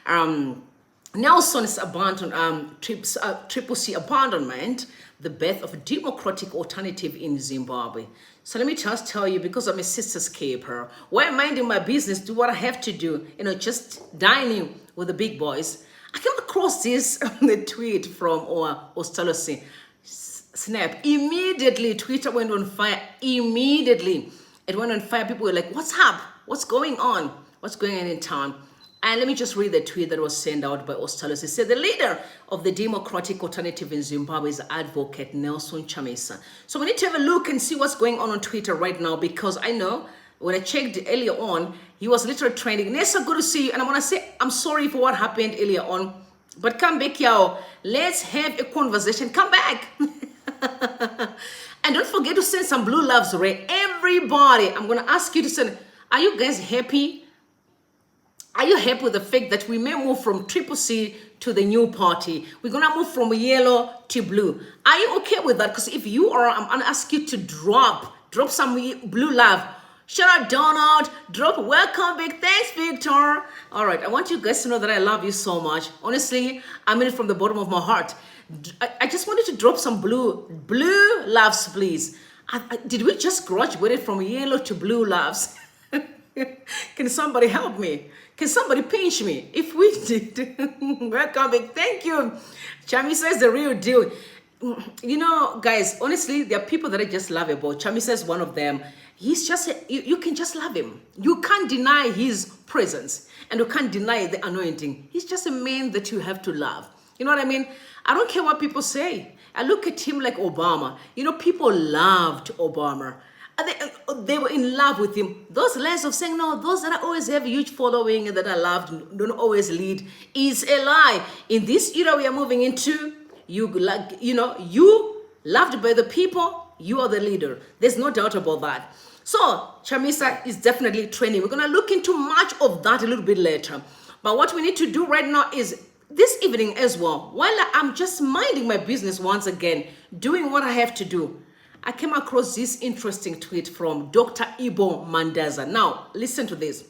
down. Nelson's Triple C Abandonment, the birth of a democratic alternative in Zimbabwe. So let me just tell you, because I'm a sister's keeper, while minding my business, do what I have to do, just dining with the big boys, I came across this tweet from Ostalos. Snap. Immediately, Twitter went on fire. Immediately, it went on fire. People were like, what's up? What's going on? What's going on in town? And let me just read the tweet that was sent out by Ostalos. It said, the leader of the Democratic Alternative in Zimbabwe is Advocate Nelson Chamisa. So we need to have a look and see what's going on Twitter right now, because I know when I checked earlier on, he was literally trending. Nessa, good to see you. And I want to say, I'm sorry for what happened earlier on, but come back, y'all. Let's have a conversation. Come back. And don't forget to send some blue loves, Ray. Everybody, I'm going to ask you to send, are you guys happy? Are you happy with the fact that we may move from Triple C to the new party? We're going to move from yellow to blue. Are you okay with that? Because if you are, I'm going to ask you to drop some blue love. Shout out Donald, drop welcome back. Thanks, Victor. All right, I want you guys to know that I love you so much. Honestly, I mean it from the bottom of my heart. I just wanted to drop some blue loves, please. Did we just graduate from yellow to blue loves? Can somebody help me? Can somebody pinch me? If we did, welcome back. Thank you. Chamisa is the real deal. Guys, honestly, there are people that I just love about. Chamisa is one of them. He's just, you can just love him. You can't deny his presence, and you can't deny the anointing. He's just a man that you have to love. You know what I mean? I don't care what people say. I look at him like Obama. People loved Obama. They were in love with him. Those lies of saying, no, those that always have a huge following and that are loved don't always lead is a lie. In this era we are moving into, you loved by the people, you are the leader. There's no doubt about that. So Chamisa is definitely training. We're going to look into much of that a little bit later. But what we need to do right now is this evening as well, while I'm just minding my business once again, doing what I have to do, I came across this interesting tweet from Dr. Ibo Mandaza. Now, listen to this.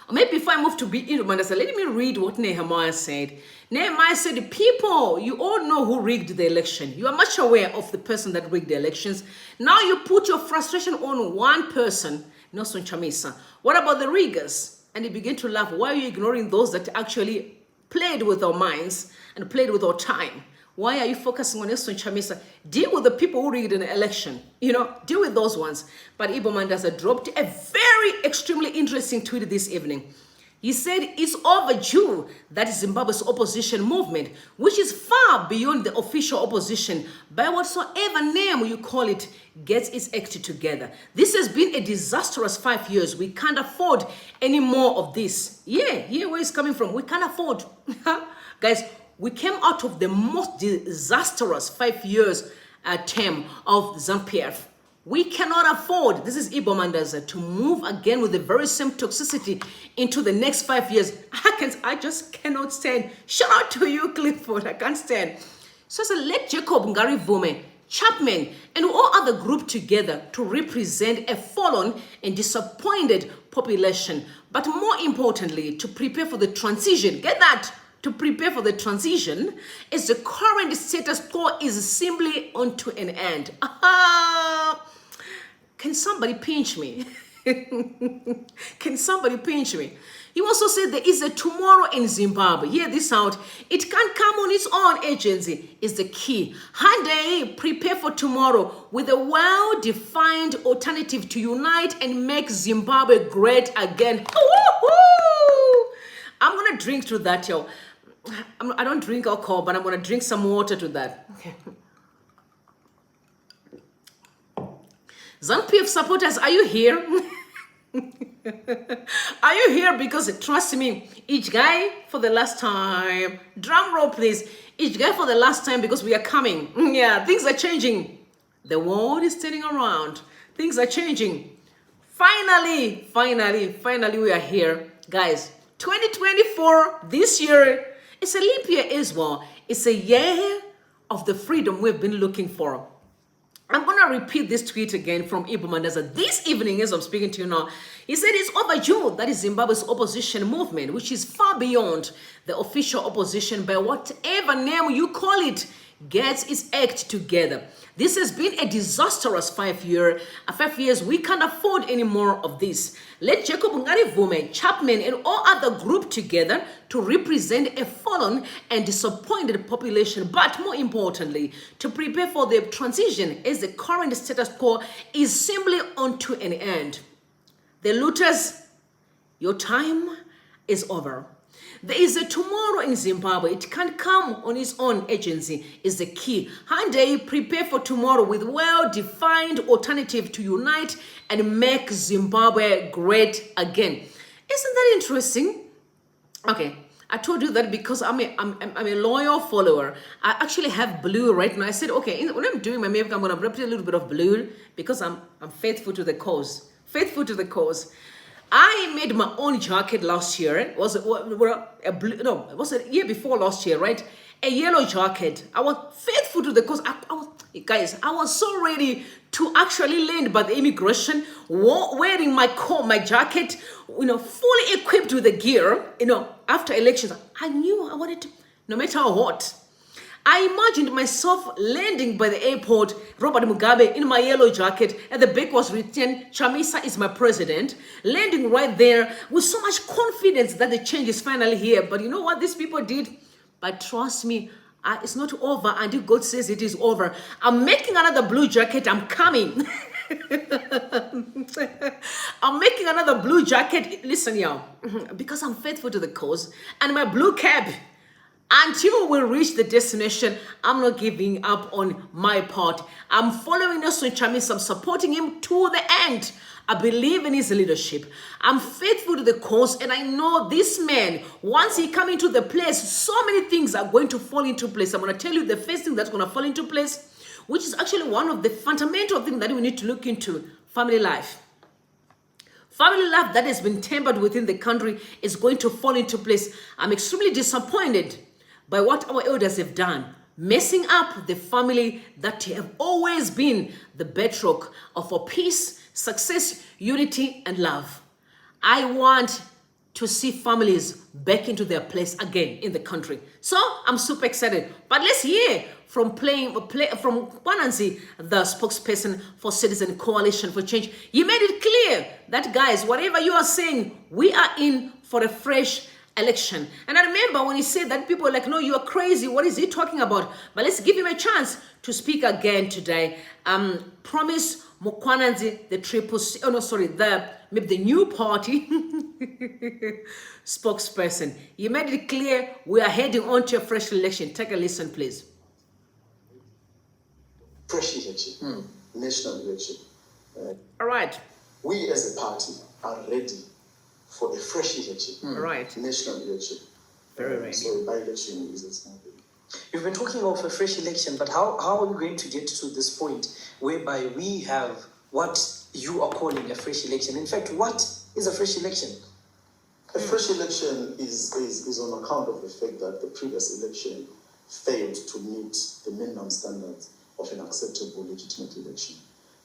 Or maybe before I move to Ibo Mandaza, let me read what Nehemiah said. Nehemiah said, people, you all know who rigged the election. You are much aware of the person that rigged the elections. Now you put your frustration on one person, Nelson Chamisa. What about the riggers? And he began to laugh. Why are you ignoring those that actually played with our minds and played with our time? Why are you focusing on Nelson Chamisa? Deal with the people who rigged an election. Deal with those ones. But Ibo Mandaza dropped a very extremely interesting tweet this evening. He said it's overdue that Zimbabwe's opposition movement, which is far beyond the official opposition, by whatsoever name you call it, gets its act together. This has been a disastrous 5 years. We can't afford any more of this. Yeah, where it's coming from. We can't afford. Guys, we came out of the most disastrous 5 years term of ZANU-PF. We cannot afford, this is Ibo Mandaza, to move again with the very same toxicity into the next 5 years. I just cannot stand. Shout out to you, Clifford. I can't stand. So let Jacob Ngarivhume, Chapman, and all other group together to represent a fallen and disappointed population. But more importantly, to prepare for the transition. Get that? To prepare for the transition, as the current status quo is simply onto an end. Can somebody pinch me? Can somebody pinch me? He also said there is a tomorrow in Zimbabwe. Hear this out. It can't come on its own. Agency is the key. Handei, prepare for tomorrow with a well-defined alternative to unite and make Zimbabwe great again. I'm going to drink to that, yo. I don't drink alcohol, but I'm going to drink some water to that. Okay. ZANU-PF supporters, are you here? Are you here? Because trust me, each guy for the last time. Drum roll, please. Each guy for the last time, because we are coming. Yeah, things are changing. The world is turning around. Things are changing. Finally, we are here. Guys, 2024, this year, it's a leap year as well. It's a year of the freedom we've been looking for. I'm going to repeat this tweet again from Ibu Mandaza this evening as I'm speaking to you now. He said it's overdue, that is Zimbabwe's opposition movement, which is far beyond the official opposition, by whatever name you call it, gets its act together. This has been a disastrous 5 years. We can't afford any more of this. Let Jacob Ngarivhume, Chapman, and all other group together to represent a fallen and disappointed population, but more importantly, to prepare for the transition, as the current status quo is simply onto an end. The looters, your time is over. There is a tomorrow in Zimbabwe. It can't come on its own agency is the key. Handei, prepare for tomorrow with well-defined alternative to unite and make Zimbabwe great again. Isn't that interesting? Okay, I told you that because I'm a loyal follower. I actually have blue right now. I said, okay, when I'm doing my makeup, I'm going to represent a little bit of blue because I'm faithful to the cause. Faithful to the cause. I made my own jacket last year. It was a blue, no, it was a year before last year, right? A yellow jacket. I was faithful to the cause. Guys, I was so ready to actually land by the immigration, wearing my jacket, fully equipped with the gear, after elections. I knew I wanted to, no matter what. I imagined myself landing by the airport, Robert Mugabe in my yellow jacket, and the back was written, Chamisa is my president, landing right there with so much confidence that the change is finally here. But you know what these people did? But trust me, it's not over until God says it is over. I'm making another blue jacket. I'm coming. I'm making another blue jacket. Listen, y'all, because I'm faithful to the cause, and my blue cap. Until we reach the destination, I'm not giving up on my part. I'm following Nelson Chamisa. I'm supporting him to the end. I believe in his leadership. I'm faithful to the cause, and I know this man, once he comes into the place, so many things are going to fall into place. I'm going to tell you the first thing that's going to fall into place, which is actually one of the fundamental things that we need to look into: family life. Family life that has been tempered within the country is going to fall into place. I'm extremely disappointed by what our elders have done, messing up the family that have always been the bedrock of our peace, success, unity, and love. I want to see families back into their place again in the country. So I'm super excited. But let's hear from Kwananzi, the spokesperson for Citizen Coalition for Change. You made it clear that, guys, whatever you are saying, we are in for a fresh election. And I remember when he said that, people were like, no, you are crazy. What is he talking about? But let's give him a chance to speak again today. Promise Mukwananzi, maybe the new party spokesperson. You made it clear we are heading on to a fresh election. Take a listen, please. Fresh election, national election. All right. We as a party are ready for a fresh election, right? National election. Very ready. So by-election is a small thing. You've been talking of a fresh election, but how are we going to get to this point whereby we have what you are calling a fresh election? In fact, what is a fresh election? A fresh election is on account of the fact that the previous election failed to meet the minimum standards of an acceptable legitimate election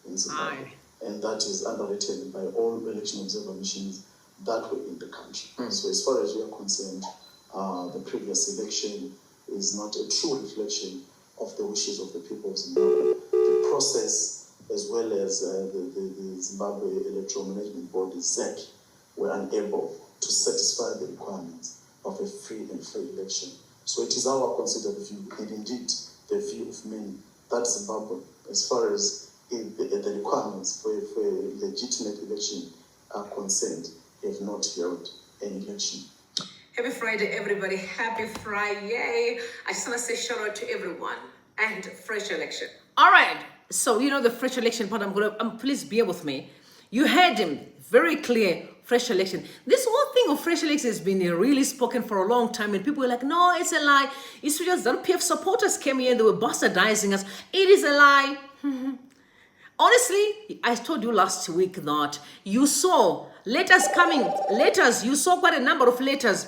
in Zimbabwe. And that is underwritten by all election observer missions that were in the country. So as far as we are concerned, the previous election is not a true reflection of the wishes of the people of Zimbabwe. The process, as well as the Zimbabwe Electoral Management Board, ZEC, were unable to satisfy the requirements of a free and fair election. So it is our considered view, and indeed the view of many, that Zimbabwe, as far as the requirements for a legitimate election are concerned, have not held an election. Happy Friday, everybody. Happy Friday. I just want to say shout out to everyone and fresh election. All right. So, the fresh election part, please bear with me. You heard him very clear, fresh election. This whole thing of fresh election has been really spoken for a long time, and people were like, no, it's a lie. It's just that PF supporters came here and they were bastardizing us. It is a lie. Honestly, I told you last week that you saw letters coming, you saw quite a number of letters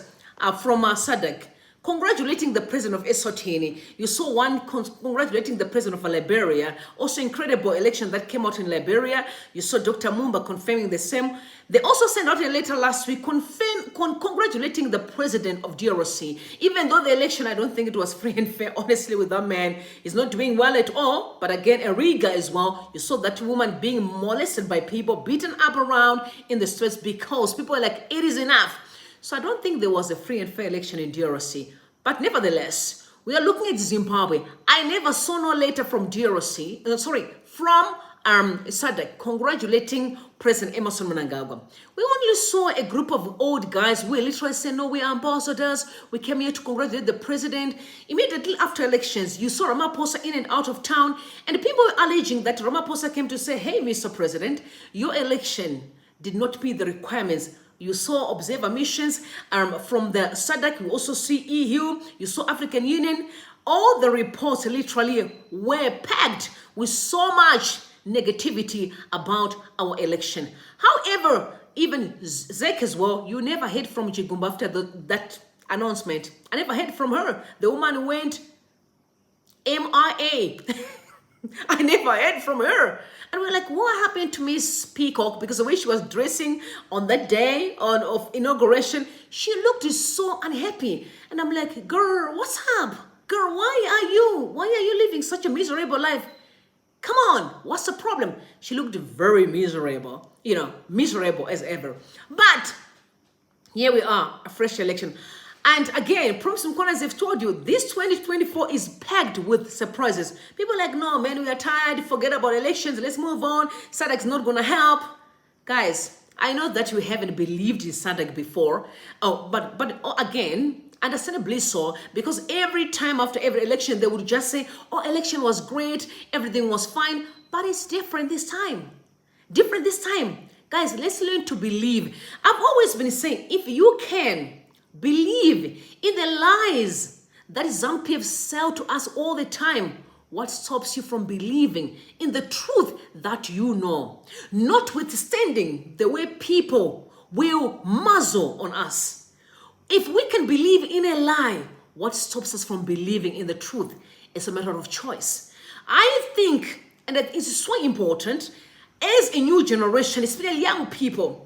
from SADC congratulating the president of Eswatini. You saw one congratulating the president of Liberia. Also incredible election that came out in Liberia. You saw Dr. Mumba confirming the same. They also sent out a letter last week congratulating the president of DRC. Even though the election, I don't think it was free and fair, honestly, with that man. He's not doing well at all. But again, Eriga as well. You saw that woman being molested by people, beaten up around in the streets because people are like, it is enough. So I don't think there was a free and fair election in DRC. But nevertheless, we are looking at Zimbabwe. I never saw no letter from DRC, from SADC congratulating President Emerson Mnangagwa. We only saw a group of old guys who literally said, no, we are ambassadors. We came here to congratulate the president. Immediately after elections, you saw Ramaphosa in and out of town. And people were alleging that Ramaphosa came to say, hey, Mr. President, your election did not meet the requirements. You saw observer missions from the SADC. You also see EU. You saw African Union. All the reports literally were packed with so much negativity about our election. However, even Zek as well, you never heard from Jigumba after that announcement. I never heard from her. The woman went MIA. I never heard from her. And we're like, what happened to Miss Peacock? Because the way she was dressing on that day of inauguration, she looked so unhappy. And I'm like, girl, what's up? Girl, why are you living such a miserable life? Come on, what's the problem? She looked very miserable, miserable as ever. But here we are, a fresh election. And again, Promising Corners have told you, this 2024 is packed with surprises. People are like, no, man, we are tired. Forget about elections. Let's move on. SADC's not going to help. Guys, I know that you haven't believed in SADC before. But again, understandably so, because every time after every election, they would just say, oh, election was great. Everything was fine. But it's different this time. Different this time. Guys, let's learn to believe. I've always been saying, if you can believe in the lies that ZANU-PF sell to us all the time, what stops you from believing in the truth that you know? Notwithstanding the way people will muzzle on us. If we can believe in a lie, what stops us from believing in the truth? It's a matter of choice. I think, and that is so important, as a new generation, especially young people,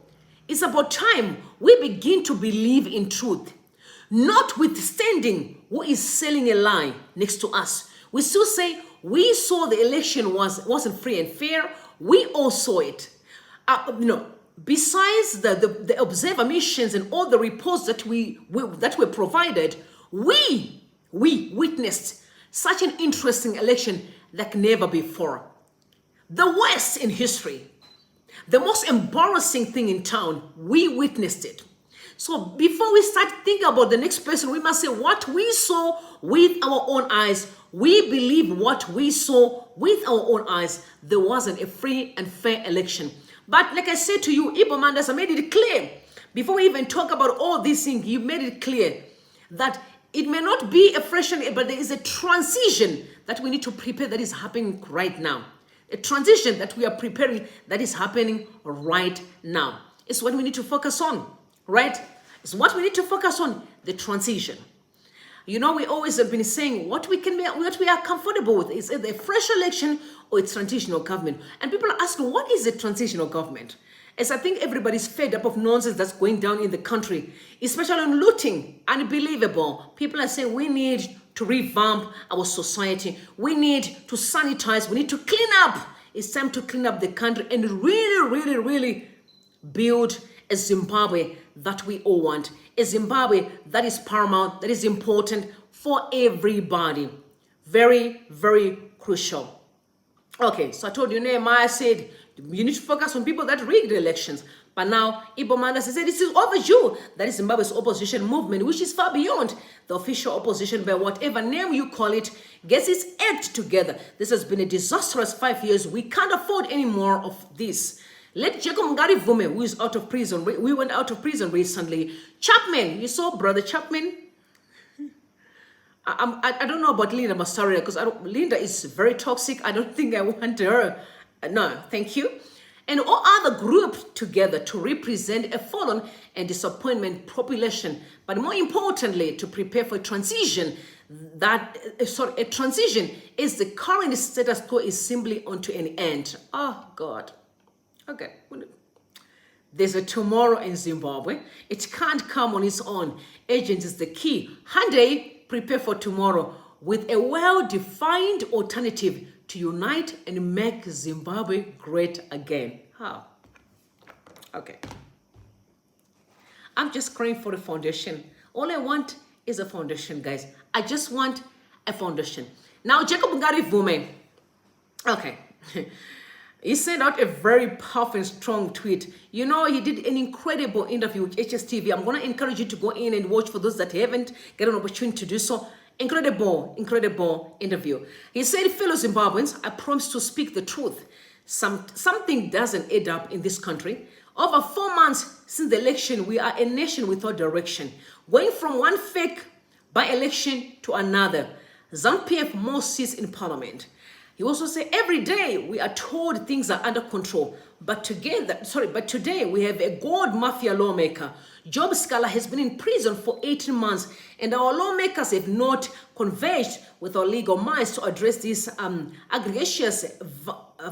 it's about time we begin to believe in truth. Notwithstanding who is selling a lie next to us. We still say, we saw the election wasn't free and fair. We all saw it. Besides the observer missions and all the reports that were provided, we witnessed such an interesting election like never before. The worst in history. The most embarrassing thing in town, we witnessed it. So before we start thinking about the next person, we must say what we saw with our own eyes. We believe what we saw with our own eyes. There wasn't a free and fair election. But like I said to you, Ibo Mandas, I made it clear. Before we even talk about all these things, you made it clear that it may not be a fresh, but there is a transition that we need to prepare that is happening right now. A transition that we are preparing that is happening right now. It's what we need to focus on, right? It's what we need to focus on, the transition. We always have been saying what we are comfortable with is either a fresh election or a transitional government. And people are asking, what is a transitional government? As I think everybody's fed up of nonsense that's going down in the country, especially on looting. Unbelievable. People are saying we need to revamp our society. We need to sanitize. We need to clean up. It's time to clean up the country and really, really, really build a Zimbabwe that we all want. A Zimbabwe that is paramount, that is important for everybody. Very, very crucial. Okay, so I told you, Nehemiah said, you need to focus on people that rigged the elections. But now, Ibo Mandas said, this is overdue. That is Zimbabwe's opposition movement, which is far beyond the official opposition, by whatever name you call it, gets its act together. This has been a disastrous 5 years. We can't afford any more of this. Let Jacob Ngarivhume, who is out of prison, we went out of prison recently. Chapman, you saw Brother Chapman? I don't know about Linda Masaria, because Linda is very toxic. I don't think I want her. No, thank you. and all other grouped together to represent a fallen and disappointment population, but more importantly, to prepare for a transition a transition is the current status quo is simply onto an end. Oh God. Okay. There's a tomorrow in Zimbabwe. It can't come on its own. Agents is the key. Handei, prepare for tomorrow with a well-defined alternative to unite and make Zimbabwe great again. How? Okay. I'm just crying for a foundation. All I want is a foundation, guys. I just want a foundation. Now, Jacob Ngarivhume. Okay. He sent out a very powerful and strong tweet. You know, he did an incredible interview with HSTV. I'm going to encourage you to go in and watch for those that haven't get an opportunity to do so. Incredible interview. He said, fellow Zimbabweans, I promise to speak the truth. Something doesn't add up in this country. Over 4 months since the election, we are a nation without direction. Going from one fake by-election to another. ZANU-PF more seats in parliament. He also said, every day we are told things are under control. But today we have a gold mafia lawmaker. Job Scala has been in prison for 18 months, and our lawmakers have not converged with our legal minds to address this egregious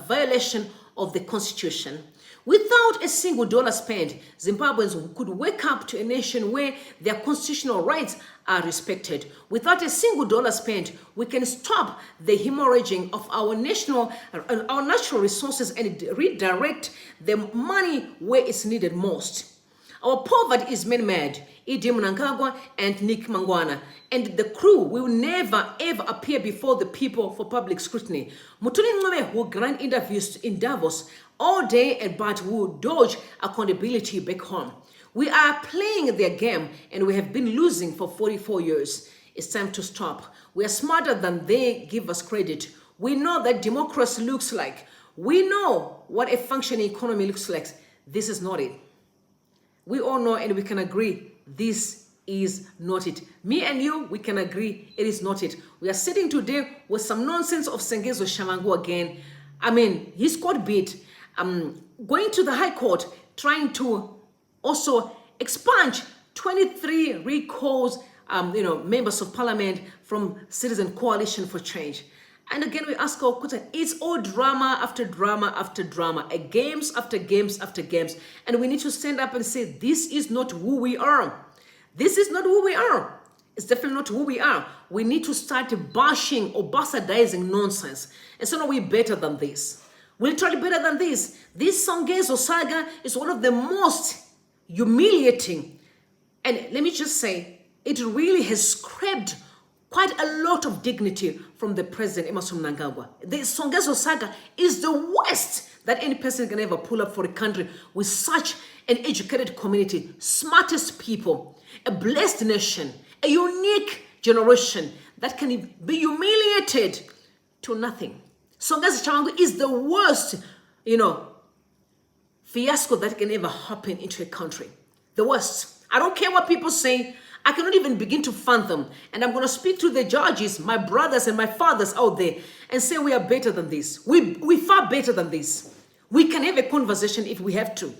violation of the Constitution. Without a single dollar spent, Zimbabweans could wake up to a nation where their constitutional rights are respected. Without a single dollar spent, we can stop the hemorrhaging of our natural resources and redirect the money where it's needed most. Our poverty is man-made. Mnangagwa and Nick Mangwana and the crew will never ever appear before the people for public scrutiny. Mutuli Ncube will grant interviews in Davos all day but will dodge accountability back home. We are playing their game and we have been losing for 44 years. It's time to stop. We are smarter than they give us credit. We know that democracy looks like. We know what a functioning economy looks like. This is not it. We all know and we can agree this is not it. Me and you, we can agree it is not it. We are sitting today with some nonsense of Sengezo Shamangu again. I mean, he's caught beat. Going to the High Court, trying to also expunge 23 recalls, members of parliament from Citizen Coalition for Change. And again, we ask our question, it's all drama after drama after drama, games after games after games. And we need to stand up and say, this is not who we are. This is not who we are. It's definitely not who we are. We need to start bashing or bastardizing nonsense. And so now we're better than this. We're literally better than this. This Songezo saga is one of the most humiliating. And let me just say, it really has scraped quite a lot of dignity from the president, Emmerson Mnangagwa. The Songezo saga is the worst that any person can ever pull up for a country with such an educated community, smartest people, a blessed nation, a unique generation that can be humiliated to nothing. Songezo Chawangu is the worst, fiasco that can ever happen into a country. The worst. I don't care what people say. I cannot even begin to fathom. And I'm going to speak to the judges, my brothers and my fathers out there, and say we are better than this. We're far better than this. We can have a conversation if we have to.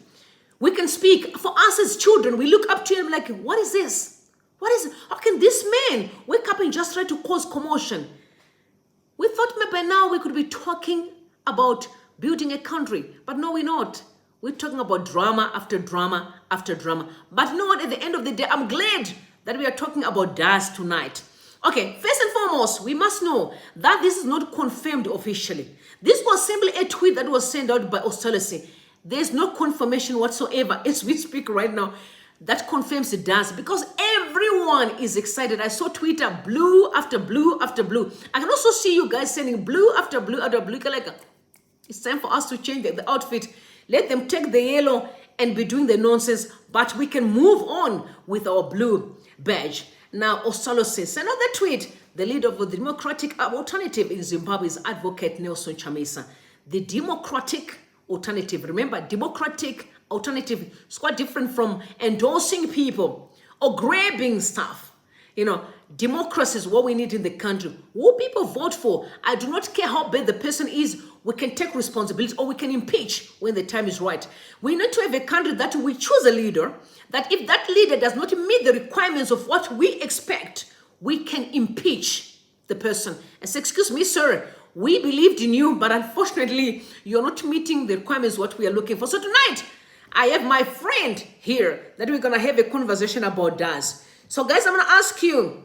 We can speak. For us as children, we look up to him like, what is this? What is it? How can this man wake up and just try to cause commotion? We thought maybe by now we could be talking about building a country, but no, we're not. We're talking about drama after drama after drama. But no, at the end of the day, I'm glad that we are talking about DAS tonight. Okay, first and foremost, we must know that this is not confirmed officially. This was simply a tweet that was sent out by Ostalos. There's no confirmation whatsoever as we speak right now that confirms it does, because everyone is excited. I saw Twitter blue after blue after blue. I can also see you guys sending blue after blue after blue. Like, it's time for us to change the outfit. Let them take the yellow and be doing the nonsense, but we can move on with our blue badge. Now, Ostalos says, another tweet, the leader of the Democratic Alternative in Zimbabwe is Advocate Nelson Chamisa. The Democratic Alternative, remember, Democratic Alternative is quite different from endorsing people or grabbing stuff. Democracy is what we need in the country. Who people vote for, I do not care how bad the person is. we can take responsibility, or we can impeach when the time is right. We need to have a country that we choose a leader, that if that leader does not meet the requirements of what we expect, we can impeach the person and say, excuse me, sir, we believed in you, but unfortunately, you're not meeting the requirements what we are looking for. So tonight, I have my friend here that we're going to have a conversation about DAS. So guys, I'm going to ask you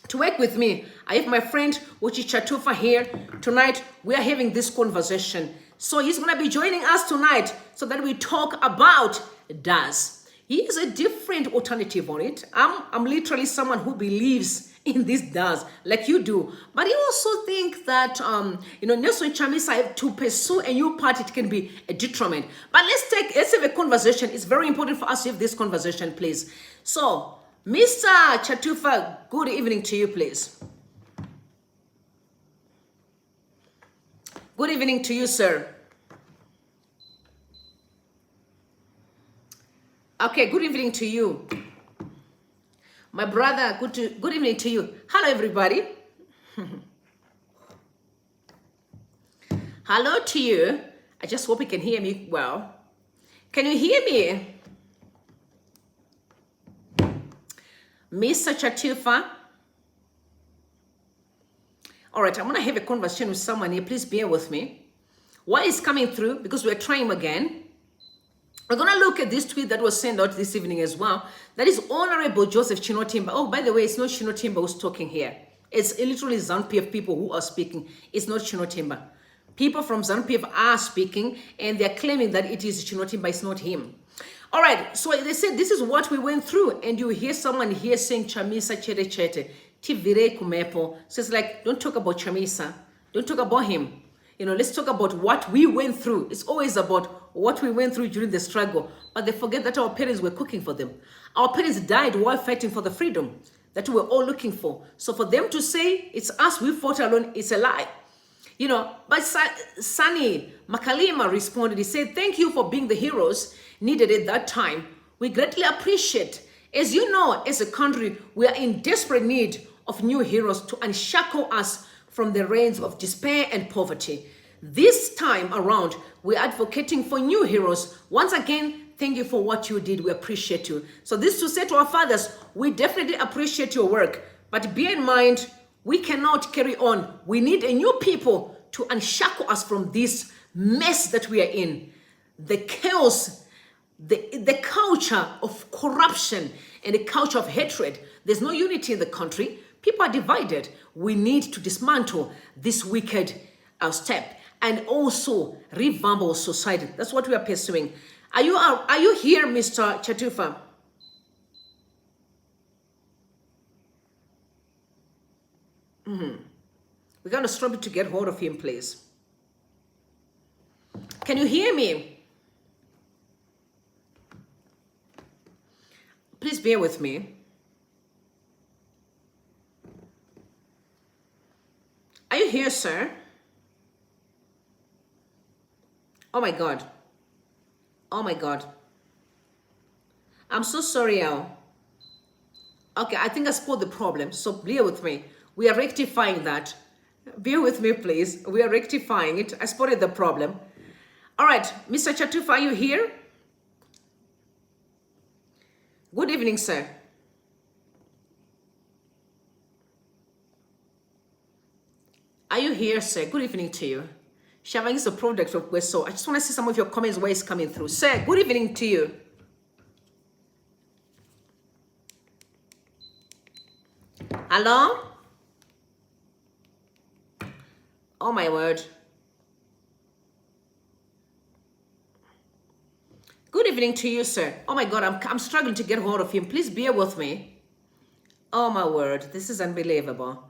to work with me. I have my friend Uchi Chatufa here. Tonight, we are having this conversation. So he's going to be joining us tonight so that we talk about DAS. He is a different alternative on it. I'm literally someone who believes in this DAS like you do. But you also think that, Nelson Chamisa, to pursue a new party, it can be a detriment. But let's have a conversation. It's very important for us to have this conversation, please. So, Mr. Chatufa, good evening to you, please. Good evening to you, sir. Okay, good evening to you. My brother, good evening to you. Hello, everybody. Hello to you. I just hope you can hear me well. Can you hear me? Mr. Chatufa? All right, I'm going to have a conversation with someone here. Please bear with me. Why is coming through? Because we're trying again. We're going to look at this tweet that was sent out this evening as well. That is Honorable Joseph Chinotimba. Oh, by the way, it's not Chinotimba who's talking here. It's literally ZANU-PF people who are speaking. It's not Chinotimba. People from ZANU-PF are speaking, and they're claiming that it is Chinotimba. It's not him. All right, so they said this is what we went through, and you hear someone here saying Chamisa chete chete. Tivire kumepo. So it's like, don't talk about Chamisa. Don't talk about him. Let's talk about what we went through. It's always about what we went through during the struggle. But they forget that our parents were cooking for them. Our parents died while fighting for the freedom that we were all looking for. So for them to say, it's us, we fought alone, it's a lie. But Sunny Makalima responded. He said, thank you for being the heroes needed at that time. We greatly appreciate. As you know, as a country, we are in desperate need of new heroes to unshackle us from the reins of despair and poverty. This time around, we're advocating for new heroes. Once again, thank you for what you did. We appreciate you. So this to say to our fathers, we definitely appreciate your work. But bear in mind, we cannot carry on. We need a new people to unshackle us from this mess that we are in. The chaos, the culture of corruption and the culture of hatred. There's no unity in the country. People are divided. We need to dismantle this wicked step and also revamp our society. That's what we are pursuing. Are you here, Mr. Chatufa? We're going to struggle to get hold of him, please. Can you hear me? Please bear with me. Are you here, sir? Oh my God. Oh my God. I'm so sorry, Al. Okay, I think I spotted the problem, so bear with me. We are rectifying that. Bear with me, please. We are rectifying it. I spotted the problem. All right, Mr. Chatufa, are you here? Good evening, sir. Are you here, sir? Good evening to you. Shavang is a product of Weso. I just want to see some of your comments where it's coming through. Sir, good evening to you. Hello? Oh my word. Good evening to you, sir. Oh my God, I'm struggling to get hold of him. Please bear with me. Oh my word, this is unbelievable.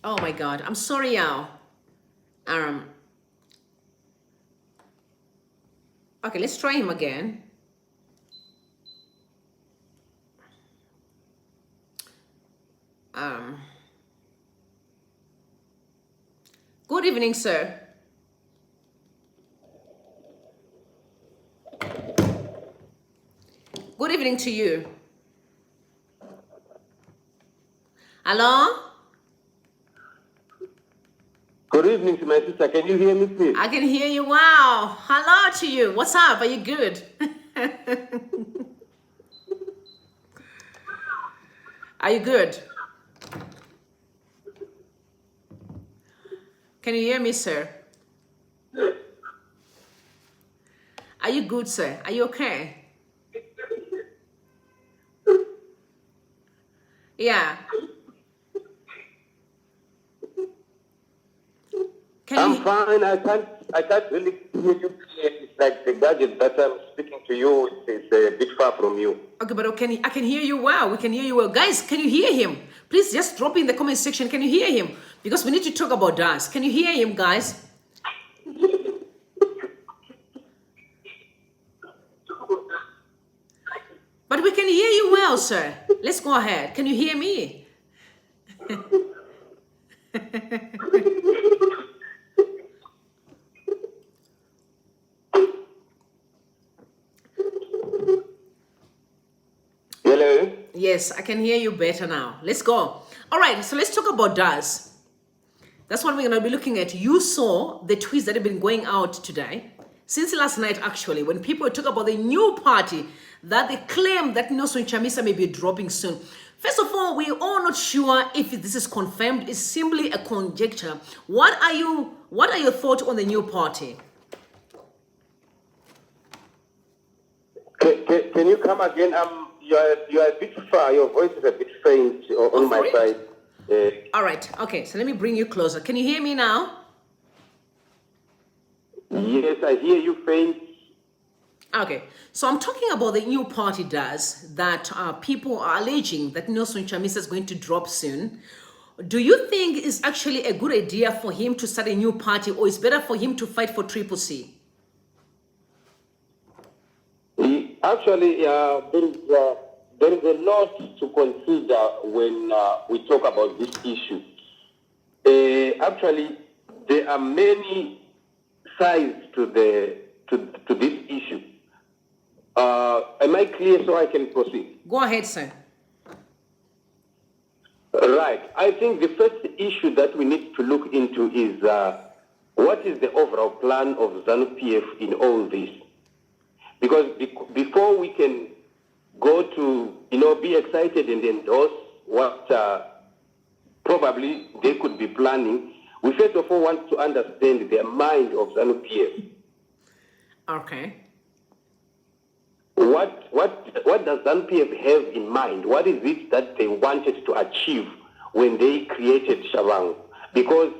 Oh my God, I'm sorry, Al. Okay, let's try him again. Good evening, sir. Good evening to you. Hello? Good evening to my sister. Can you hear me, please? I can hear you. Wow. Hello to you. What's up? Are you good? Are you good? Can you hear me, sir? Are you good, sir? Are you okay? Yeah. I'm fine. I can't really hear you clearly. It's like the gadget that I'm speaking to you is a bit far from you. Okay, but I can hear you well. We can hear you well. Guys, can you hear him? Please just drop in the comment section. Can you hear him? Because we need to talk about dance. Can you hear him, guys? But we can hear you well, sir. Let's go ahead. Can you hear me? Hello? Yes, I can hear you better now. Let's go. All right, so let's talk about DAS. That's what we're going to be looking at. You saw the tweets that have been going out today, since last night actually, when people talk about the new party that they claim that Nelson Chamisa may be dropping soon. First of all, we're all not sure if this is confirmed. It's simply a conjecture. What are your thoughts on the new party? Can you come again? You are a bit far. Your voice is a bit faint on my side. All right. Okay. So let me bring you closer. Can you hear me now? Yes, I hear you faint. Okay. So I'm talking about the new party does that people are alleging that Nelson Chamisa is going to drop soon. Do you think it's actually a good idea for him to start a new party, or it's better for him to fight for CCC? Actually, there is a lot to consider when we talk about this issue. Actually, there are many sides to this issue. Am I clear so I can proceed? Go ahead, sir. Right. I think the first issue that we need to look into is what is the overall plan of ZANU-PF in all this? Because before we can go to, be excited and endorse what probably they could be planning, we first of all want to understand the mind of ZANU-PF. Okay. What does ZANU-PF have in mind? What is it that they wanted to achieve when they created Shabang? Because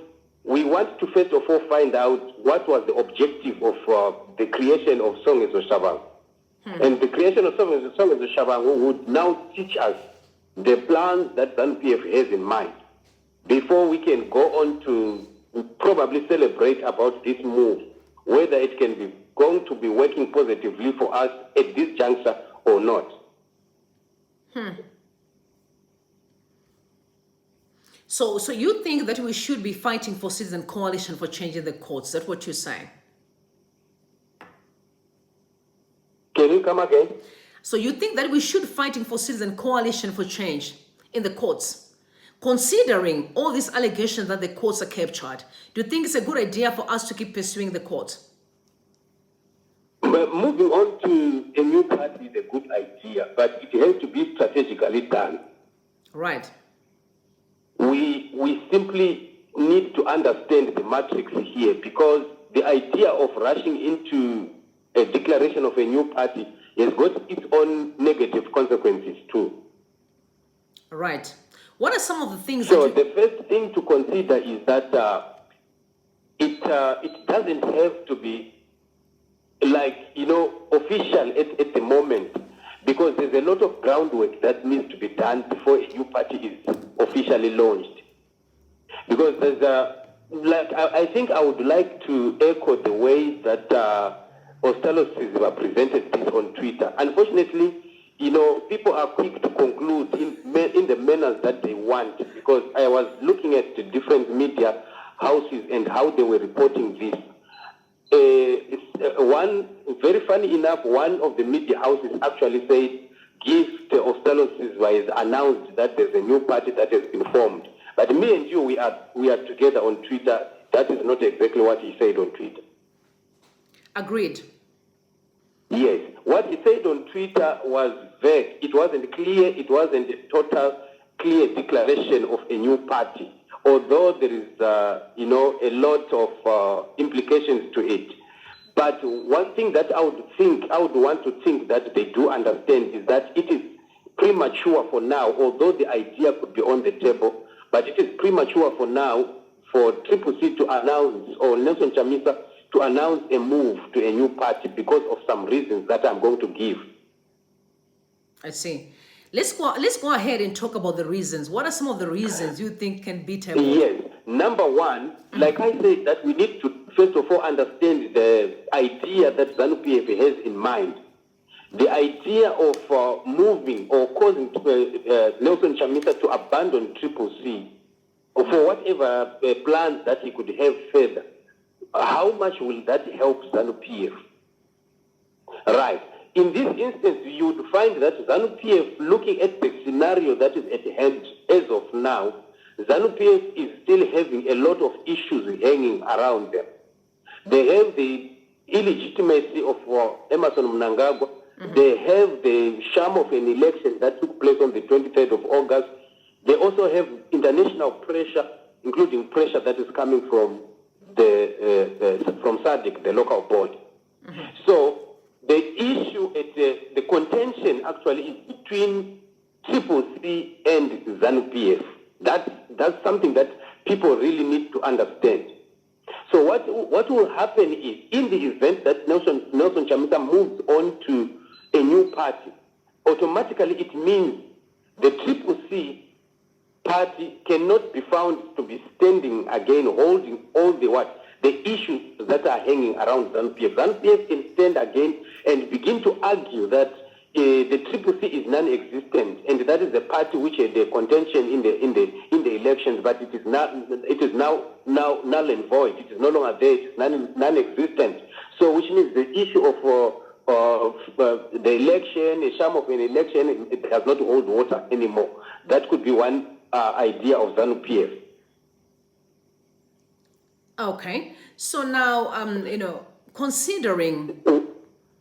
we want to first of all find out what was the objective of the creation of Songezo Shabang. And the creation of Songezo Shabang would now teach us the plans that ZANU-PF has in mind before we can go on to probably celebrate about this move, whether it can be going to be working positively for us at this juncture or not. So you think that we should be fighting for citizen coalition for changing the courts? That's what you're saying? Can you come again? So you think that we should fighting for citizen coalition for change in the courts, considering all these allegations that the courts are captured? Do you think it's a good idea for us to keep pursuing the courts? But moving on to a new party is a good idea, but it has to be strategically done. Right. We simply need to understand the matrix here, because the idea of rushing into a declaration of a new party has got its own negative consequences too. Right. What are some of the things So the first thing to consider is that it doesn't have to be official at the moment, because there's a lot of groundwork that needs to be done before a new party is officially launched. Because there's I think I would like to echo the way that Ostalos has presented this on Twitter. Unfortunately, people are quick to conclude in the manners that they want, because I was looking at the different media houses and how they were reporting this. Very funny enough, one of the media houses actually said, Gift Ostalos has announced that there's a new party that has been formed. But me and you, we are together on Twitter that is not exactly what he said on Twitter. Agreed. Yes, what he said on Twitter was vague. It wasn't clear. It wasn't a total clear declaration of a new party, although there is, a lot of implications to it. But one thing that I would want to think that they do understand is that it is premature for now, although the idea could be on the table, but it is premature for now for CCC to announce, or Nelson Chamisa to announce a move to a new party because of some reasons that I'm going to give. I see. Let's go ahead and talk about the reasons. What are some of the reasons you think can be tabled? Yes. Number one, like I said, that we need to first of all understand the idea that ZANU-PF has in mind. The idea of moving or causing Nelson Chamisa to abandon CCC or for whatever plans that he could have further. How much will that help ZANU-PF? Right. In this instance, you would find that ZANU-PF, looking at the scenario that is at hand as of now, ZANU-PF is still having a lot of issues hanging around them. They have the illegitimacy of Emmerson Mnangagwa. They have the sham of an election that took place on the 23rd of August. They also have international pressure, including pressure that is coming from from SADC, the local body. So the issue, the contention actually is between CCC and ZANU-PF. That's something that people really need to understand. So what will happen is, in the event that Nelson Chamisa moves on to a new party, automatically it means the CCC party cannot be found to be standing again, holding all the issues that are hanging around ZANU-PF. ZANU-PF can stand again and begin to argue that the CCC is non-existent, and that is the party which had the contention in the elections, but it is now null and void. It is no longer there. It is non-existent. So, which means the issue of the election, a sham of an election, it does not hold water anymore. That could be one idea of ZANU-PF. Okay. So now, considering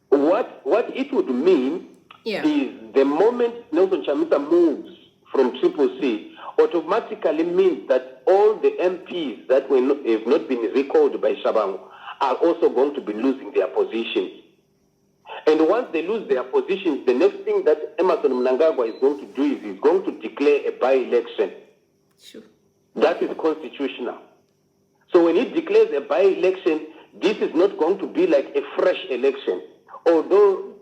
what it would mean is the moment Nelson Chamisa moves from CCC, automatically means that all the MPs that have not been recalled by Shabangu are also going to be losing their positions. And once they lose their positions, the next thing that Emmerson Mnangagwa is going to do is he's going to declare a by-election. Sure. That is constitutional. So when he declares a by-election, this is not going to be like a fresh election. Although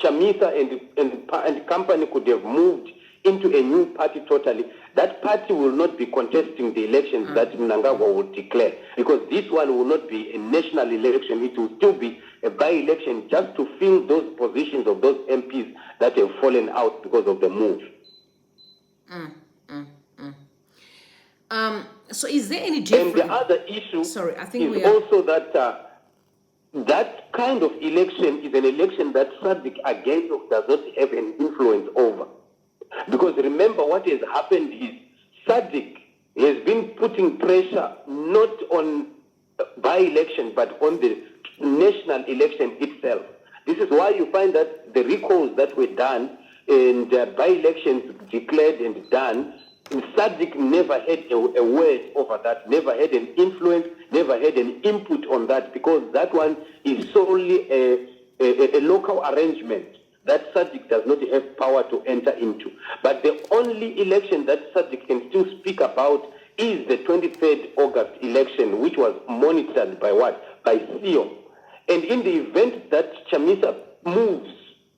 Chamisa and company could have moved into a new party totally, that party will not be contesting the elections that Mnangagwa will declare, because this one will not be a national election. It will still be a by-election just to fill those positions of those MPs that have fallen out because of the move. So is there any difference? And the other issue is also that that kind of election is an election that SADC again does not have an influence over. Because remember, what has happened is SADC has been putting pressure not on by-election but on the national election itself. This is why you find that the recalls that were done and by-elections declared and done, SADC never had a word over that, never had an influence, never had an input on that, because that one is solely a local arrangement that SADC does not have power to enter into. But the only election that SADC can still speak about is the 23rd August election, which was monitored by what? By CEO. And in the event that Chamisa moves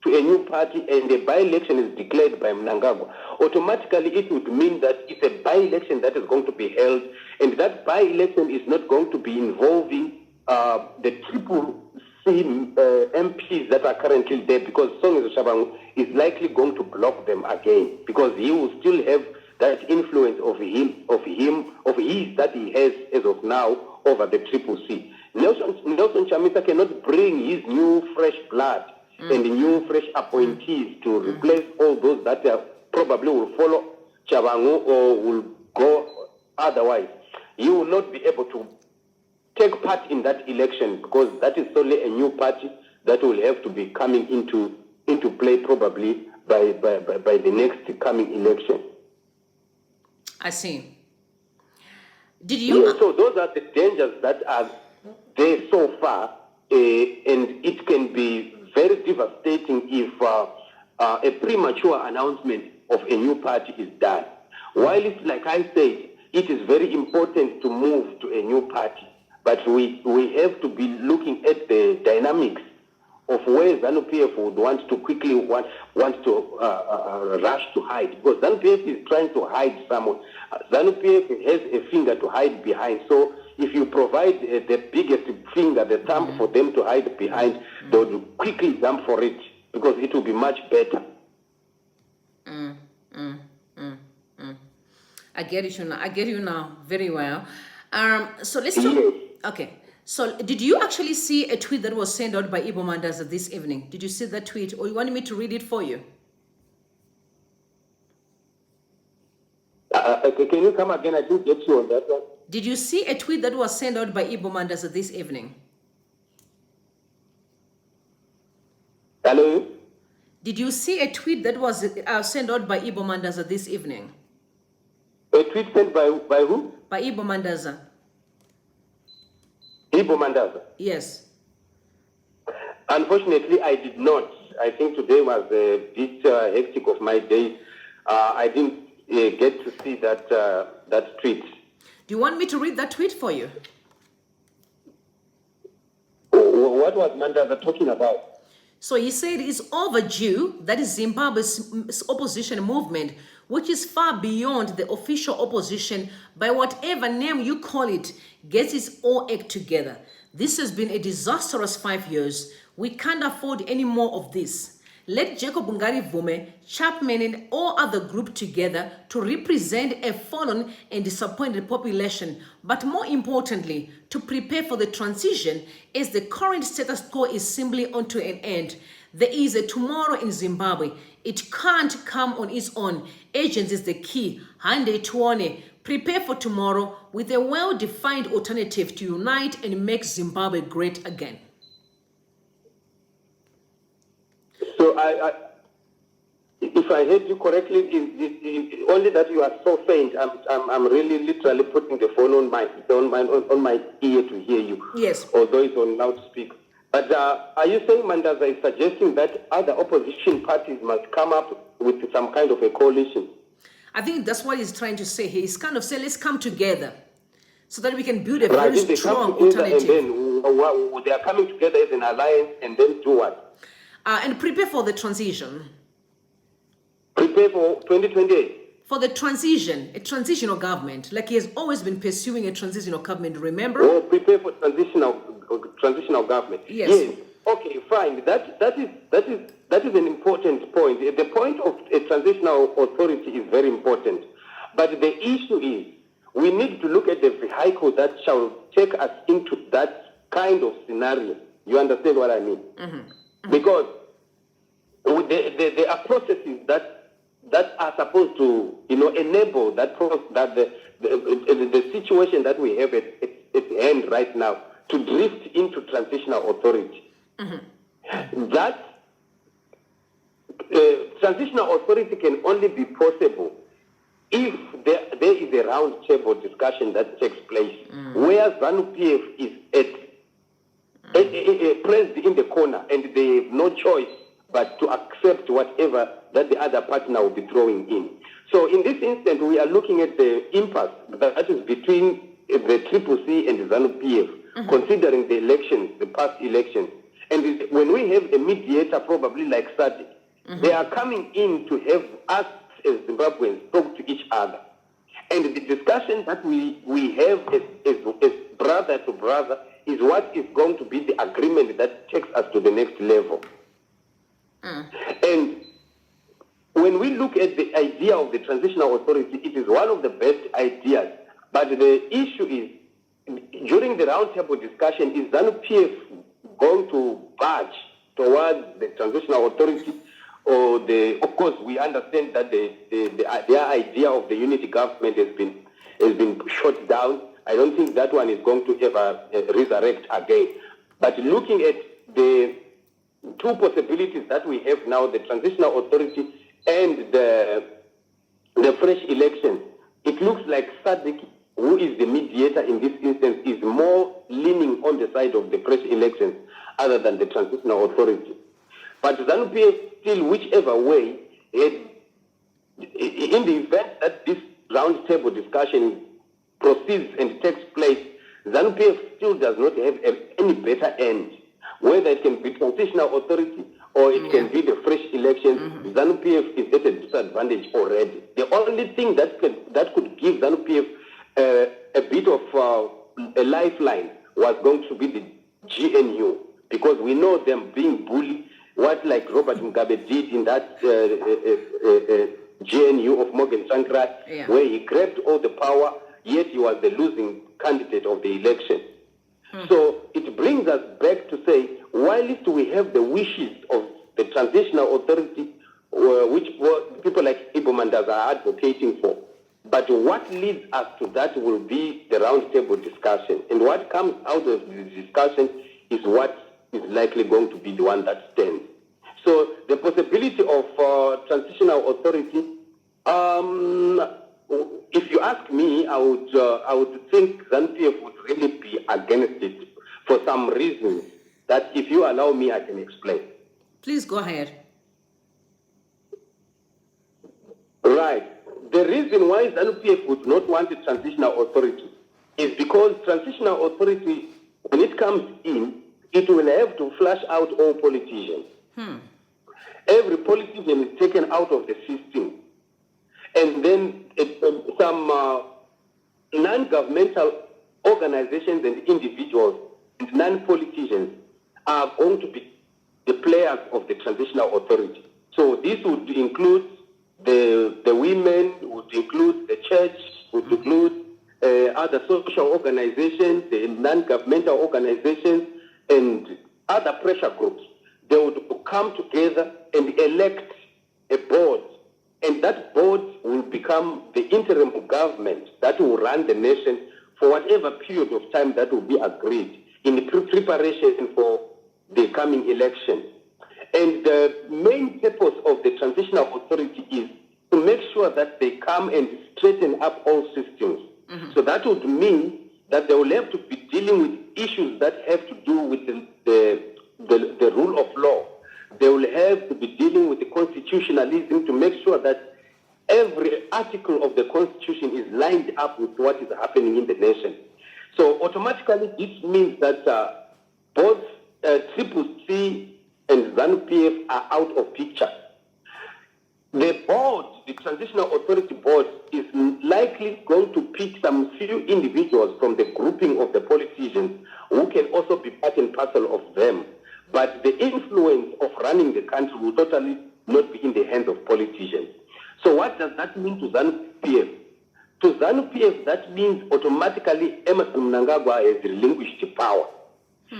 to a new party and a by-election is declared by Mnangagwa, automatically it would mean that it's a by-election that is going to be held, and that by-election is not going to be involving the CCC MPs that are currently there, because Songezo Shabangu is likely going to block them again, because he will still have that influence of his that he has as of now over the CCC. Nelson Chamisa cannot bring his new fresh blood and new fresh appointees to replace all those that probably will follow Shabangu or will go otherwise. He will not be able to take part in that election, because that is solely a new party that will have to be coming into play probably by the next coming election. I see. Did you? Yeah, so those are the dangers that are there so far, and it can be very devastating if a premature announcement of a new party is done. While it's, like I said, it is very important to move to a new party, but we have to be looking at the dynamics of where ZANU-PF would want to quickly want to rush to hide, because ZANU-PF is trying to hide someone. ZANU-PF has a finger to hide behind. So if you provide the biggest finger, the thumb for them to hide behind, they would quickly jump for it, because it will be much better. I get you now very well. So let's talk. Yes. Okay. So did you actually see a tweet that was sent out by Ibo Mandaza this evening? Did you see that tweet, or you want me to read it for you? Can you come again? I didn't get you on that one. Did you see a tweet that was sent out by Ibo Mandaza this evening? Hello? Did you see a tweet that was sent out by Ibo Mandaza this evening? A tweet sent by who? By Ibo Mandaza. Ibo Mandaza. Yes. Unfortunately, I did not. I think today was a bit hectic of my day. I didn't get to see that tweet. Do you want me to read that tweet for you? What was Mandaza talking about? So he said it's overdue, that is Zimbabwe's opposition movement, which is far beyond the official opposition, by whatever name you call it, gets its all act together. This has been a disastrous 5 years. We can't afford any more of this. Let Jacob Ngarivhume, Chapman, and all other group together to represent a fallen and disappointed population, but more importantly, to prepare for the transition, as the current status quo is simply onto an end. There is a tomorrow in Zimbabwe. It can't come on its own. Agents is the key. Handei tuone. Prepare for tomorrow with a well-defined alternative to unite and make Zimbabwe great again. So if I heard you correctly, only that you are so faint. I'm really literally putting the phone on my ear to hear you. Yes. Although it's on loudspeaker. But are you saying Mandaza is suggesting that other opposition parties must come up with some kind of a coalition? I think that's what he's trying to say here. He's kind of saying, let's come together so that we can build a very strong alternative. And then they are coming together as an alliance, and then do what? And prepare for the transition. Prepare for 2028? For the transition, a transitional government, like he has always been pursuing a transitional government, remember? Oh, prepare for transitional government. Yes. Okay, fine. That is an important point. The point of a transitional authority is very important. But the issue is, we need to look at the vehicle that shall take us into that kind of scenario. You understand what I mean? Because there are processes that are supposed to, enable that the situation that we have at hand right now to drift into transitional authority. That transitional authority can only be possible if there is a round table discussion that takes place where ZANU-PF is pressed in the corner, and they have no choice but to accept whatever that the other partner will be throwing in. So in this instance, we are looking at the impasse that is between the CCC and the ZANU-PF, considering the elections, the past elections. And when we have a mediator, probably like SADC, they are coming in to have us as Zimbabweans talk to each other. And the discussion that we have as brother to brother is what is going to be the agreement that takes us to the next level. And when we look at the idea of the transitional authority, it is one of the best ideas. But the issue is, during the roundtable discussion, is ZANU-PF going to budge towards the transitional authority, or of course we understand that their idea of the unity government has been shot down, I don't think that one is going to ever resurrect again. But looking at the two possibilities that we have now, the transitional authority and the fresh election, it looks like SADC, who is the mediator in this instance, is more leaning on the side of the fresh elections other than the transitional authority. But ZANU-PF still, whichever way, in the event that this roundtable discussion proceeds and takes place, ZANU-PF still does not have any better end. Whether it can be transitional authority or it can be the fresh election, ZANU-PF is at a disadvantage already. The only thing that could give ZANU-PF a bit of a lifeline was going to be the GNU, because we know them being bullied, what like Robert Mugabe did in that GNU of Morgan Sankara, where he grabbed all the power, yet he was the losing candidate of the election. So it brings us back to say, whilst we have the wishes of the transitional authority, which people like Ibomandas are advocating for, but what leads us to that will be the roundtable discussion. And what comes out of the discussion is what is likely going to be the one that stands. So the possibility of transitional authority, if you ask me, I would think ZANU-PF would really be against it for some reasons that, if you allow me, I can explain. Please go ahead. Right. The reason why ZANU-PF would not want a transitional authority is because transitional authority, when it comes in, it will have to flush out all politicians. Every politician is taken out of the system. And then some non-governmental organizations and individuals and non-politicians are going to be the players of the transitional authority. So this would include the women, would include the church, would include other social organizations, the non-governmental organizations, and other pressure groups. They would come together and elect a board, and that board will become the interim government that will run the nation for whatever period of time that will be agreed in preparation for the coming election. And the main purpose of the transitional authority is to make sure that they come and straighten up all systems. So that would mean that they will have to be dealing with issues that have to do with the rule of law. They will have to be dealing with the constitutionalism to make sure that every article of the Constitution is lined up with what is happening in the nation. So automatically this means that both CCC and ZANU-PF are out of picture. The board, the Transitional Authority Board, is likely going to pick some few individuals from the grouping of the politicians who can also be part and parcel of them. But the influence of running the country will totally not be in the hands of politicians. So what does that mean to ZANU-PF? To ZANU-PF, that means automatically Emerson Mnangagwa has relinquished power.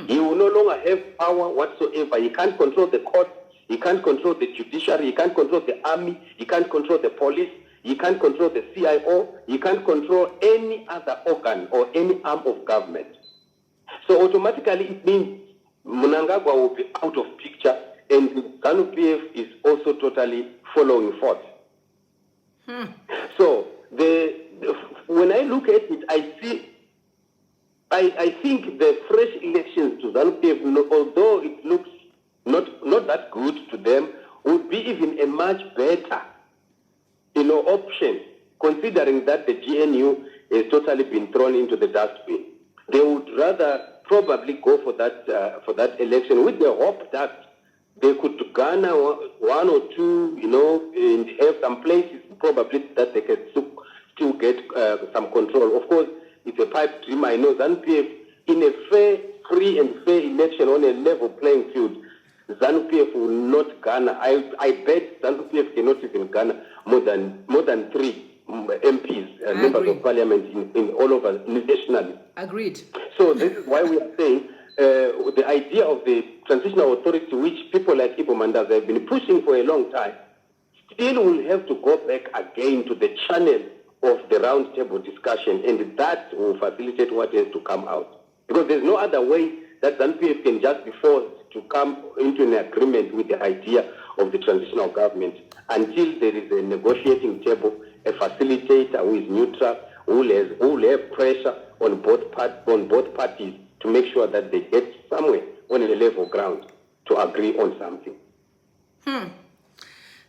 He will no longer have power whatsoever. He can't control the court. He can't control the judiciary. He can't control the army. He can't control the police. He can't control the CIO. He can't control any other organ or any arm of government. So automatically it means Mnangagwa will be out of picture, and ZANU-PF is also totally following forth. So when I look at it, I think the fresh elections to ZANU-PF, although it looks not that good to them, would be even a much better, option, considering that the GNU has totally been thrown into the dustbin. They would rather probably go for that election with the hope that they could garner one or two, and have some places probably that they can still get some control. Of course, it's a pipe dream. I know ZANU-PF, in a free and fair election on a level playing field, ZANU-PF will not garner. I bet ZANU-PF cannot even garner more than 3 MPs, members of parliament in all over nationally. Agreed. So this is why we are saying the idea of the transitional authority, which people like Ibomandas have been pushing for a long time, still will have to go back again to the channel of the roundtable discussion, and that will facilitate what has to come out. Because there's no other way that ZANU-PF can just be forced to come into an agreement with the idea of the transitional government until there is a negotiating table, a facilitator who is neutral, who will have pressure on both parties to make sure that they get somewhere on a level ground to agree on something.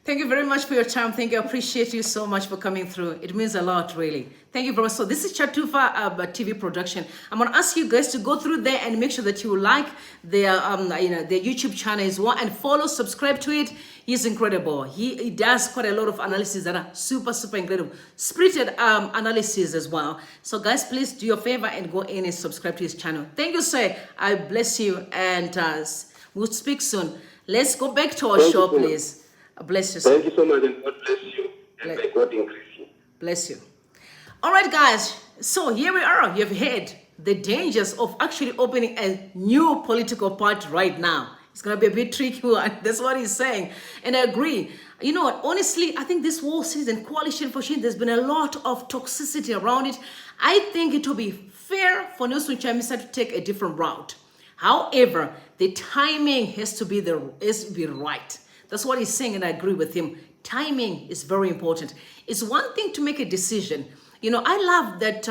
Thank you very much for your time. Thank you. I appreciate you so much for coming through. It means a lot, really. Thank you very much. So this is Chatufa TV production. I'm going to ask you guys to go through there and make sure that you like their their YouTube channel as well, and follow, subscribe to it. He's incredible. He does quite a lot of analysis that are super incredible, spirited analysis as well. So guys, please do your favor and go in and subscribe to his channel. Thank you, sir. I bless you, and we'll speak soon. Let's go back to our show, please. Bless you. Thank you so much, and God bless you, and may God increase you. Bless you. All right, guys. So here we are. You've heard the dangers of actually opening a new political party right now. It's going to be a bit tricky one. That's what he's saying. And I agree. You know what? Honestly, I think this war season, coalition for change, there's been a lot of toxicity around it. I think it will be fair for Nelson Chamisa to take a different route. However, the timing has to be right. That's what he's saying, and I agree with him. Timing is very important. It's one thing to make a decision. You know, I love that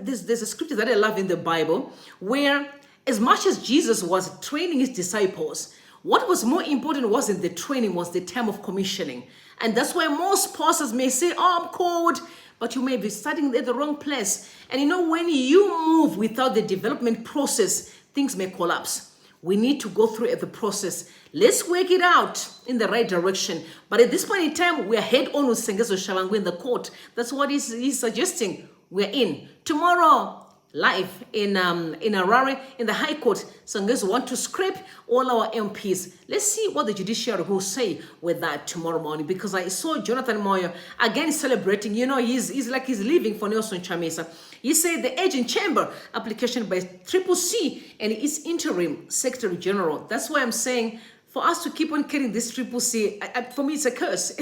there's a scripture that I love in the Bible where, as much as Jesus was training his disciples, what was more important wasn't the training, was the time of commissioning. And that's why most pastors may say, oh, I'm called, but you may be starting at the wrong place. And you know, when you move without the development process, things may collapse. We need to go through the process. Let's work it out in the right direction. But at this point in time, we are head on with Sengezo Shavangu in the court. That's what he's suggesting. We're in. Tomorrow, live in Harare, in the High Court, Sengezo want to scrape all our MPs. Let's see what the judiciary will say with that tomorrow morning, because I saw Jonathan Moyo again celebrating. You know, he's like he's leaving for Nelson Chamisa. He said the agent chamber application by CCC and its interim secretary general. That's why I'm saying, for us to keep on carrying this CCC, for me, it's a curse.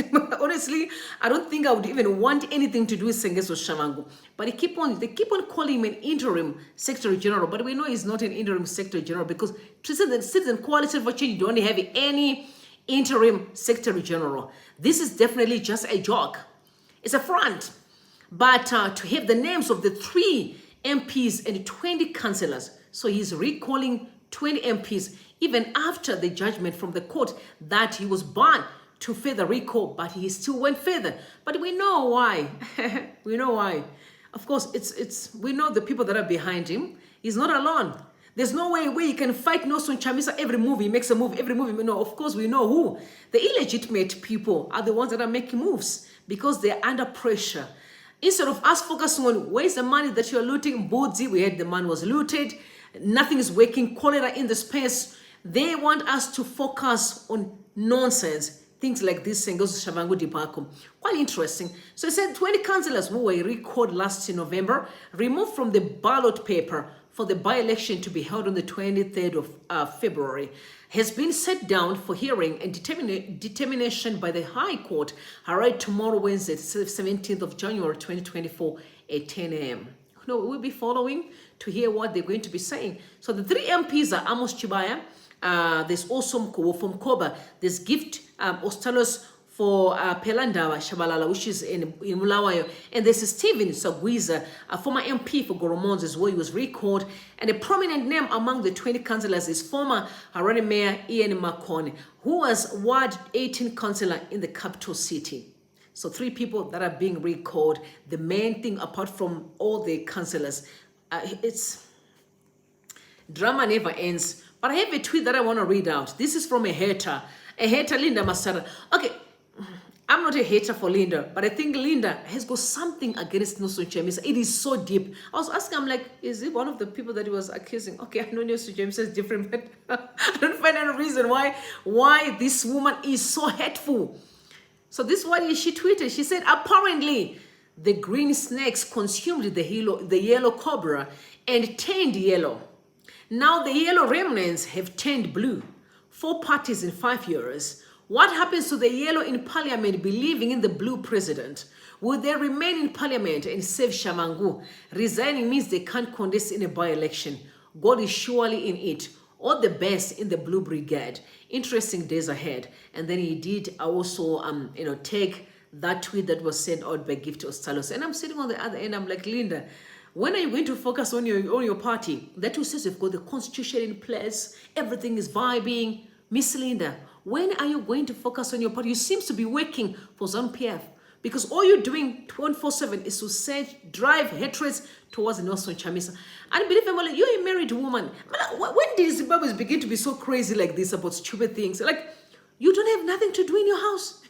Honestly, I don't think I would even want anything to do with Sengezo Shavangu. But they keep on calling him an interim secretary general. But we know he's not an interim secretary general, because Citizen Coalition for Change don't have any interim secretary general. This is definitely just a joke. It's a front. But to have the names of the 3 MPs and 20 councillors, so he's recalling 20 MPs, even after the judgment from the court that he was banned to further recall, but he still went further. But we know why. We know why. Of course, we know the people that are behind him. He's not alone. There's no way you can fight Nelson Chamisa every move. He makes a move, every move. No, of course, we know who. The illegitimate people are the ones that are making moves because they're under pressure. Instead of us focusing on where's the money that you're looting, Bodzi, we heard the man was looted, nothing is working, cholera in the space. They want us to focus on nonsense, things like this Sengezo Shavangu debacle. Quite interesting. So he said 20 councillors who were recalled last November, removed from the ballot paper for the by-election to be held on the 23rd of February, has been set down for hearing and determination by the High Court, Harare tomorrow, Wednesday, 17th of January, 2024 at 10 a.m. No, we'll be following to hear what they're going to be saying. So the 3 MPs are Amos Chibaya, there's also Mkobo from Koba, there's Gift Ostalos for Pelandawa Shabalala, which is in Mulawayo, and there's Stephen Sagwiza, a former MP for Goromonzi as well. He was recalled, and a prominent name among the 20 councillors is former Harare Mayor Ian Makone, who was Ward 18 councillor in the capital city. So 3 people that are being recalled. The main thing, apart from all the councillors, it's drama never ends. But I have a tweet that I want to read out. This is from a hater, Linda Masara. Okay, I'm not a hater for Linda, but I think Linda has got something against Nelson Chamisa. It is so deep. I was asking, I'm like, is it one of the people that he was accusing? Okay, I know Nelson Chamisa is different, but I don't find any reason why this woman is so hateful. So this is what she tweeted. She said, apparently, the green snakes consumed the yellow cobra and turned yellow. Now the yellow remnants have turned blue. 4 parties in 5 years. What happens to the yellow in parliament believing in the blue president? Will they remain in parliament and save Shamangu? Resigning means they can't contest in a by-election. God is surely in it. All the best in the blue brigade. Interesting days ahead. And then he did also take that tweet that was sent out by Gift Ostalos. And I'm sitting on the other end, I'm like, Linda, when are you going to focus on your party? That who says you've got the constitution in place, everything is vibing. Miss Linda, when are you going to focus on your party? You seem to be working for ZANU-PF because all you're doing 24/7 is to drive hatreds towards Nelson Chamisa. And believe me, you're a married woman. When did Zimbabweans begin to be so crazy like this about stupid things? Like, you don't have nothing to do in your house.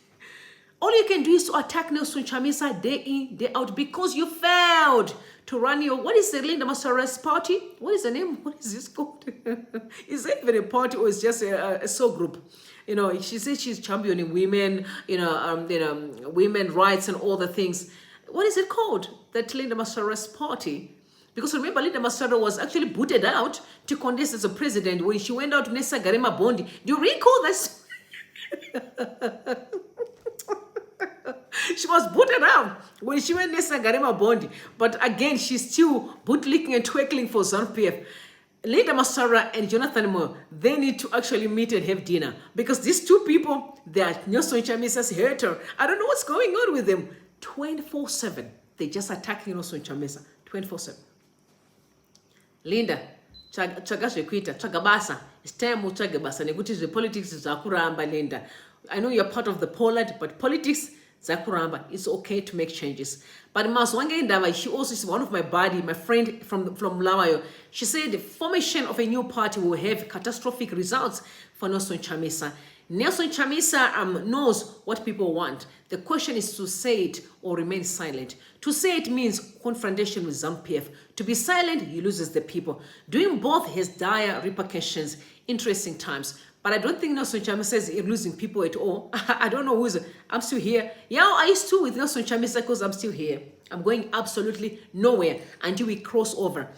All you can do is to attack Nelson Chamisa day in, day out because you failed to run your, what is the Linda Masara's party? What is the name? What is this called? Is it even a party or is just a soul group? She says she's championing women, women rights and all the things. What is it called? That Linda Masara's party? Because remember, Linda Masara was actually booted out to contest as a president when she went out to Nessa Garema Bondi. Do you recall this? She was booted out when she went Nessa Garema Bondi. But again, she's still bootlicking and twinkling for ZANU-PF. Linda Masara and Jonathan Moore, they need to actually meet and have dinner. Because these two people, they are Nelson Chamisa's hater. I don't know what's going on with them. 24/7. They just attacking Nelson Chamisa. 24/7. Linda, chagabasa. It's time to chagabasa. Neguti the politics is akuramba, Linda. I know you're part of the Poland, but politics Zakuramba, it's okay to make changes. But Maswange Ndava, she also is one of my friend from Lawayo. She said the formation of a new party will have catastrophic results for Nelson Chamisa. Nelson Chamisa knows what people want. The question is to say it or remain silent. To say it means confrontation with ZANU-PF. To be silent, he loses the people. Doing both has dire repercussions. Interesting times. But I don't think Nelson Chamisa is losing people at all. I don't know who's. I'm still here. Yeah, I used to with Nelson Chamisa because I'm still here. I'm going absolutely nowhere until we cross over.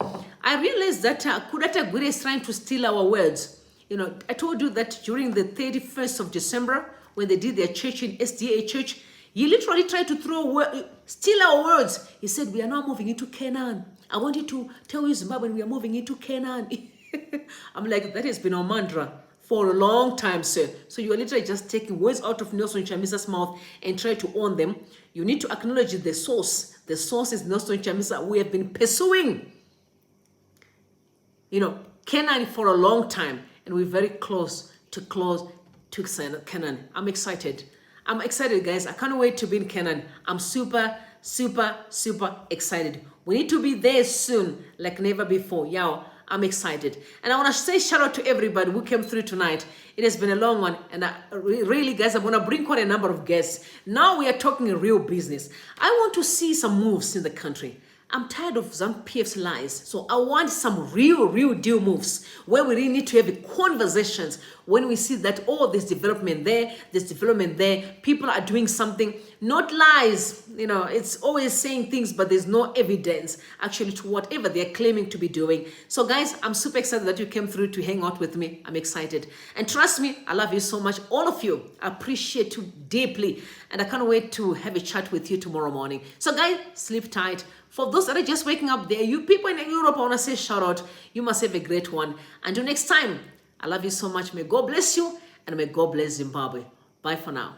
I realized that Kudata Gwire is trying to steal our words. I told you that during the 31st of December, when they did their church in SDA church, he literally tried to steal our words. He said, we are now moving into Canaan. I want you to tell you, Zimbabwe, we are moving into Canaan. I'm like, that has been our mantra for a long time, sir. So you are literally just taking words out of Nelson Chamisa's mouth and try to own them. You need to acknowledge the source. The source is Nelson Chamisa. We have been pursuing, Canaan for a long time, and we're very close to Canaan. I'm excited. I'm excited, guys. I can't wait to be in Canaan. I'm super, super, super excited. We need to be there soon, like never before. Yo, I'm excited. And I want to say shout out to everybody who came through tonight. It has been a long one. And really, guys, I'm going to bring quite a number of guests. Now we are talking real business. I want to see some moves in the country. I'm tired of ZANU-PF's lies. So I want some real deal moves where we really need to have conversations when we see that, there's development there, people are doing something, not lies. It's always saying things, but there's no evidence actually to whatever they're claiming to be doing. So guys, I'm super excited that you came through to hang out with me. I'm excited. And trust me, I love you so much. All of you, I appreciate you deeply. And I can't wait to have a chat with you tomorrow morning. So guys, sleep tight. For those that are just waking up there, you people in Europe, I want to say shout out. You must have a great one. Until next time, I love you so much. May God bless you and may God bless Zimbabwe. Bye for now.